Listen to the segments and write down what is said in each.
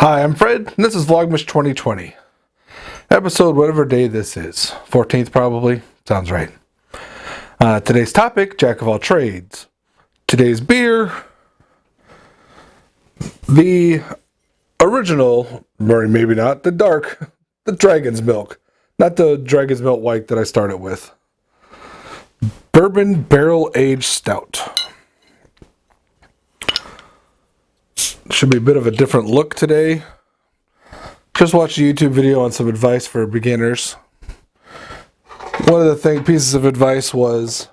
Hi, I'm Fred, and this is Vlogmas 2020. Episode whatever day this is. 14th probably? Sounds right. Today's topic, Jack of all trades. Today's beer, the original, or maybe not, the dark, the Dragon's Milk. Not the Dragon's Milk White that I started with. Bourbon Barrel Aged Stout. Should be a bit of a different look today. Just watched a YouTube video on some advice for beginners. One of the pieces of advice was,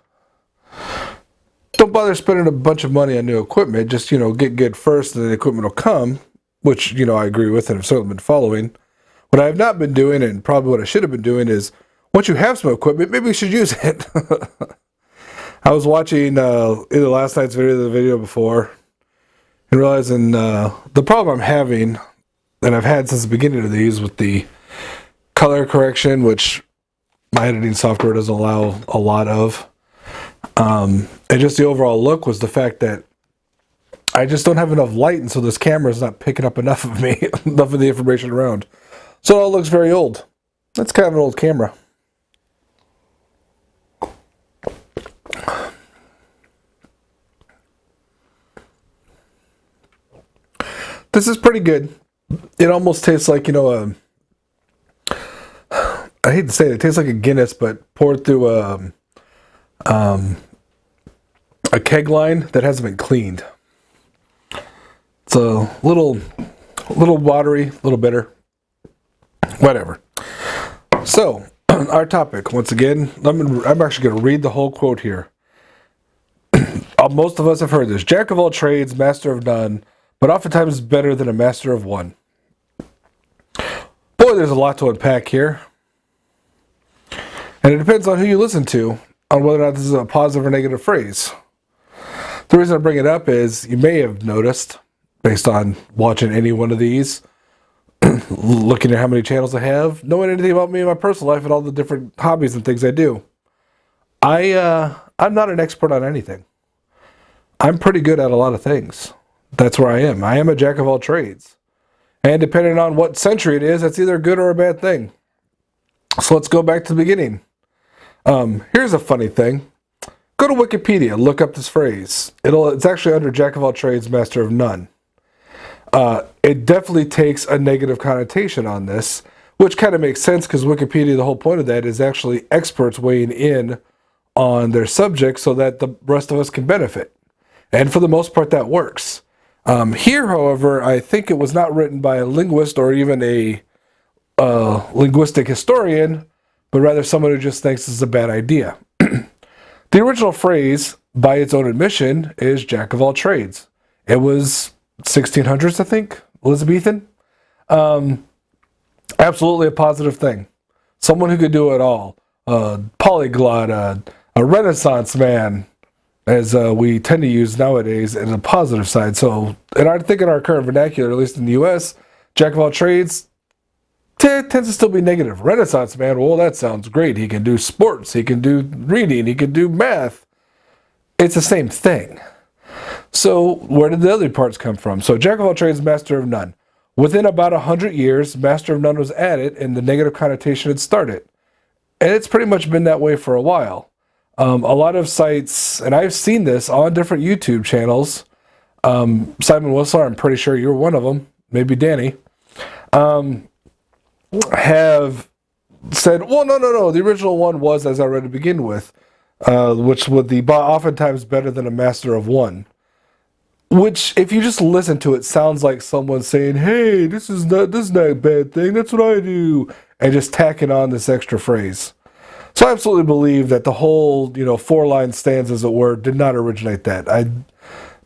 don't bother spending a bunch of money on new equipment. Just, get good first and then the equipment will come, which, I agree with and I've certainly been following. What I have not been doing, and probably what I should have been doing, is once you have some equipment, maybe you should use it. I was watching either last night's video or the video before, and realizing the problem I'm having, and I've had since the beginning of these, with the color correction, which my editing software doesn't allow a lot of, and just the overall look, was the fact that I just don't have enough light, and so this camera is not picking up enough of me, enough of the information around. So it all looks very old. That's kind of an old camera. This is pretty good. It almost tastes like, I hate to say it tastes like a Guinness, but poured through a keg line that hasn't been cleaned. It's a little watery, a little bitter. Whatever. So, our topic, once again, I'm actually going to read the whole quote here. Most of us have heard this. Jack of all trades, master of none, but oftentimes better than a master of one. Boy, there's a lot to unpack here. And it depends on who you listen to, on whether or not this is a positive or negative phrase. The reason I bring it up is, you may have noticed, based on watching any one of these, looking at how many channels I have, knowing anything about me and my personal life and all the different hobbies and things I do. I'm not an expert on anything. I'm pretty good at a lot of things. That's where I am. I am a jack of all trades. And depending on what century it is, that's either a good or a bad thing. So let's go back to the beginning. Here's a funny thing. Go to Wikipedia, look up this phrase. It's actually under jack of all trades, master of none. It definitely takes a negative connotation on this, which kind of makes sense because Wikipedia, the whole point of that is actually experts weighing in on their subject so that the rest of us can benefit. And for the most part, that works. Here, however, I think it was not written by a linguist or even a linguistic historian, but rather someone who just thinks this is a bad idea. The original phrase, by its own admission, is jack of all trades. It was 1600s, I think, Elizabethan. Absolutely a positive thing. Someone who could do it all. Polyglot, a Renaissance man, as we tend to use nowadays, as a positive side. So, and I think in our current vernacular, at least in the U.S., jack of all trades tends to still be negative. Renaissance man, well, that sounds great. He can do sports, he can do reading, he can do math. It's the same thing. So, where did the other parts come from? So, jack of all trades, master of none. Within about 100 years, master of none was added, and the negative connotation had started. And it's pretty much been that way for a while. A lot of sites, and I've seen this on different YouTube channels. Simon Whistler, I'm pretty sure you're one of them, maybe Danny, have said, well, no, the original one was, as I read to begin with, which would be oftentimes better than a master of one. Which, if you just listen to it, sounds like someone saying, hey, this is not a bad thing, that's what I do, and just tacking on this extra phrase. So I absolutely believe that the whole, 4-line stanza, as it were, did not originate that.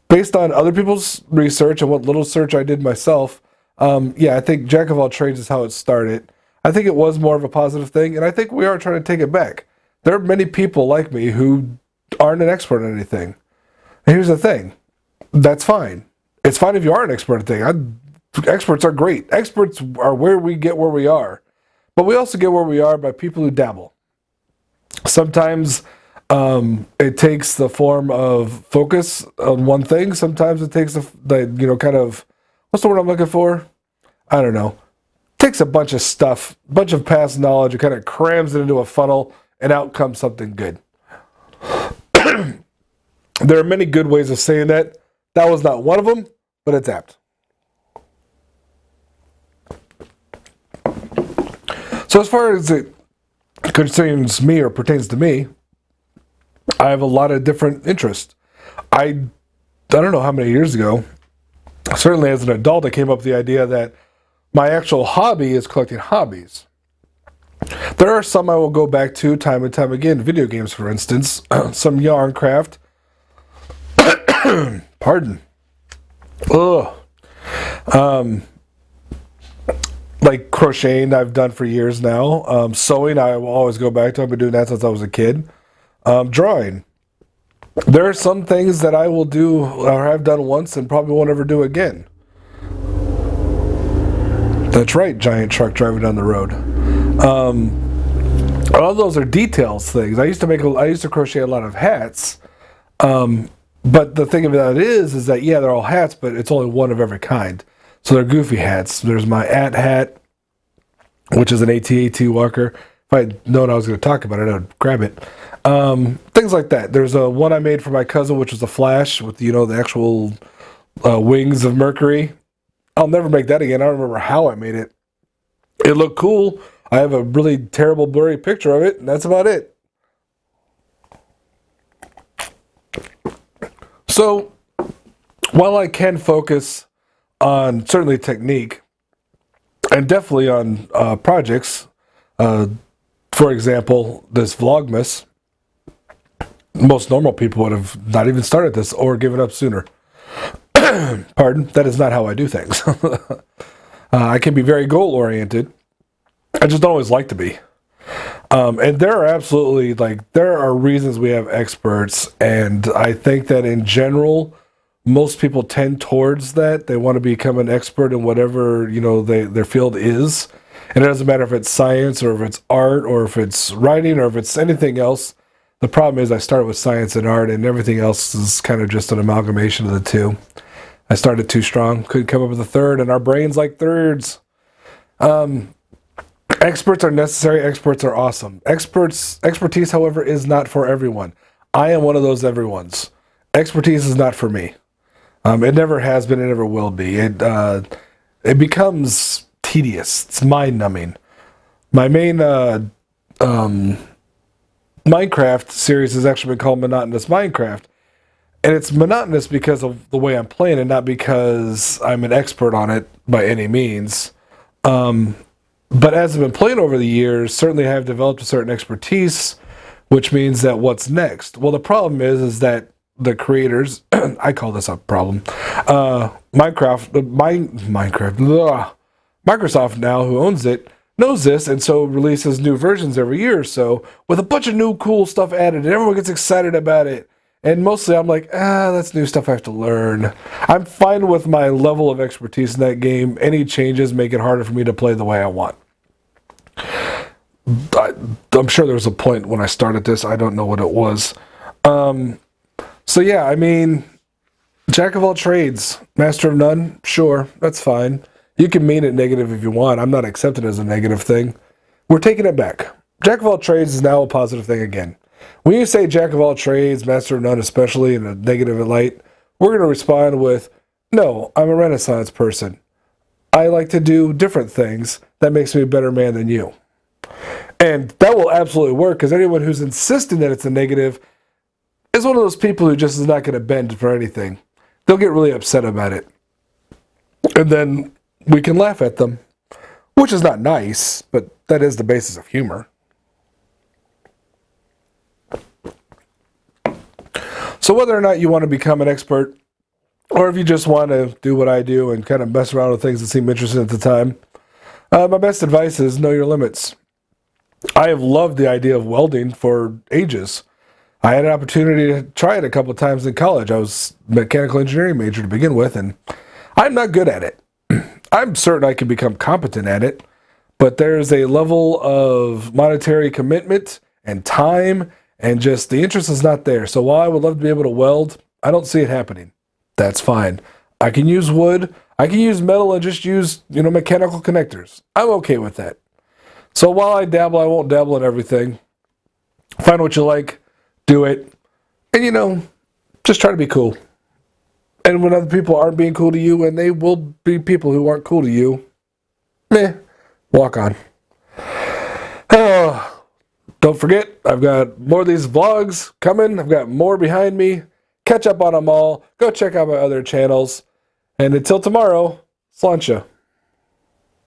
Based on other people's research and what little search I did myself, I think jack of all trades is how it started. I think it was more of a positive thing, and I think we are trying to take it back. There are many people like me who aren't an expert in anything. And here's the thing. That's fine. It's fine if you are an expert at anything. Experts are great. Experts are where we get where we are. But we also get where we are by people who dabble. Sometimes it takes the form of focus on one thing. Sometimes it takes the kind of, what's the word I'm looking for? I don't know, takes a bunch of stuff, a bunch of past knowledge, and kind of crams it into a funnel, and out comes something good. There are many good ways of saying that. That was not one of them, but it's apt. So as far as it concerns me or pertains to me, I have a lot of different interests. I don't know how many years ago, certainly as an adult, I came up with the idea that my actual hobby is collecting hobbies. There are some I will go back to time and time again. Video games, for instance. Some yarn craft. Pardon. Ugh. Like crocheting I've done for years now. Sewing I will always go back to. I've been doing that since I was a kid. Drawing. There are some things that I will do or have done once and probably won't ever do again. That's right, giant truck driving down the road. All those are details things. I used to crochet a lot of hats. But the thing about it is that, yeah, they're all hats, but it's only one of every kind. So they're goofy hats. There's my hat, which is an AT-AT walker. If I had known I was going to talk about it, I would grab it. Things like that. There's a one I made for my cousin, which was a Flash with, the actual wings of Mercury. I'll never make that again. I don't remember how I made it. It looked cool. I have a really terrible blurry picture of it, and that's about it. So, while I can focus on certainly technique, and definitely on projects, for example, this Vlogmas, most normal people would have not even started this or given up sooner. Pardon, that is not how I do things. I can be very goal-oriented. I just don't always like to be. And there are reasons we have experts, and I think that in general, most people tend towards that. They want to become an expert in whatever, their field is. And it doesn't matter if it's science or if it's art or if it's writing or if it's anything else. The problem is I started with science and art, and everything else is kind of just an amalgamation of the two. I started too strong, couldn't come up with a third, and our brains like thirds. Experts are necessary. Experts are awesome. Expertise, however, is not for everyone. I am one of those everyone's. Expertise is not for me. It never has been. It never will be. It becomes tedious. It's mind-numbing. My main Minecraft series has actually been called Monotonous Minecraft. And it's monotonous because of the way I'm playing and not because I'm an expert on it by any means. But as I've been playing over the years, certainly I have developed a certain expertise, which means that what's next? Well, the problem is that the creators, I call this a problem, Microsoft now, who owns it, knows this, and so releases new versions every year or so with a bunch of new cool stuff added, and everyone gets excited about it. And mostly I'm like, that's new stuff I have to learn. I'm fine with my level of expertise in that game. Any changes make it harder for me to play the way I want. I'm sure there was a point when I started this. I don't know what it was. So yeah, I mean, jack of all trades, master of none, sure, that's fine. You can mean it negative if you want. I'm not accepting it as a negative thing. We're taking it back. Jack of all trades is now a positive thing again. When you say jack of all trades, master of none, especially in a negative light, we're going to respond with, no, I'm a Renaissance person. I like to do different things. That makes me a better man than you. And that will absolutely work, because anyone who's insisting that it's a negative is one of those people who just is not going to bend for anything. They'll get really upset about it. And then we can laugh at them, which is not nice, but that is the basis of humor. So whether or not you want to become an expert, or if you just want to do what I do and kind of mess around with things that seem interesting at the time, my best advice is know your limits. I have loved the idea of welding for ages. I had an opportunity to try it a couple of times in college. I was a mechanical engineering major to begin with, and I'm not good at it. I'm certain I can become competent at it, but there's a level of monetary commitment and time, and just the interest is not there. So while I would love to be able to weld, I don't see it happening. That's fine. I can use wood. I can use metal and just use, mechanical connectors. I'm okay with that. So while I dabble, I won't dabble in everything. Find what you like, do it, and just try to be cool. And when other people aren't being cool to you, and they will be people who aren't cool to you, walk on. Don't forget, I've got more of these vlogs coming. I've got more behind me. Catch up on them all. Go check out my other channels. And until tomorrow, sláinte.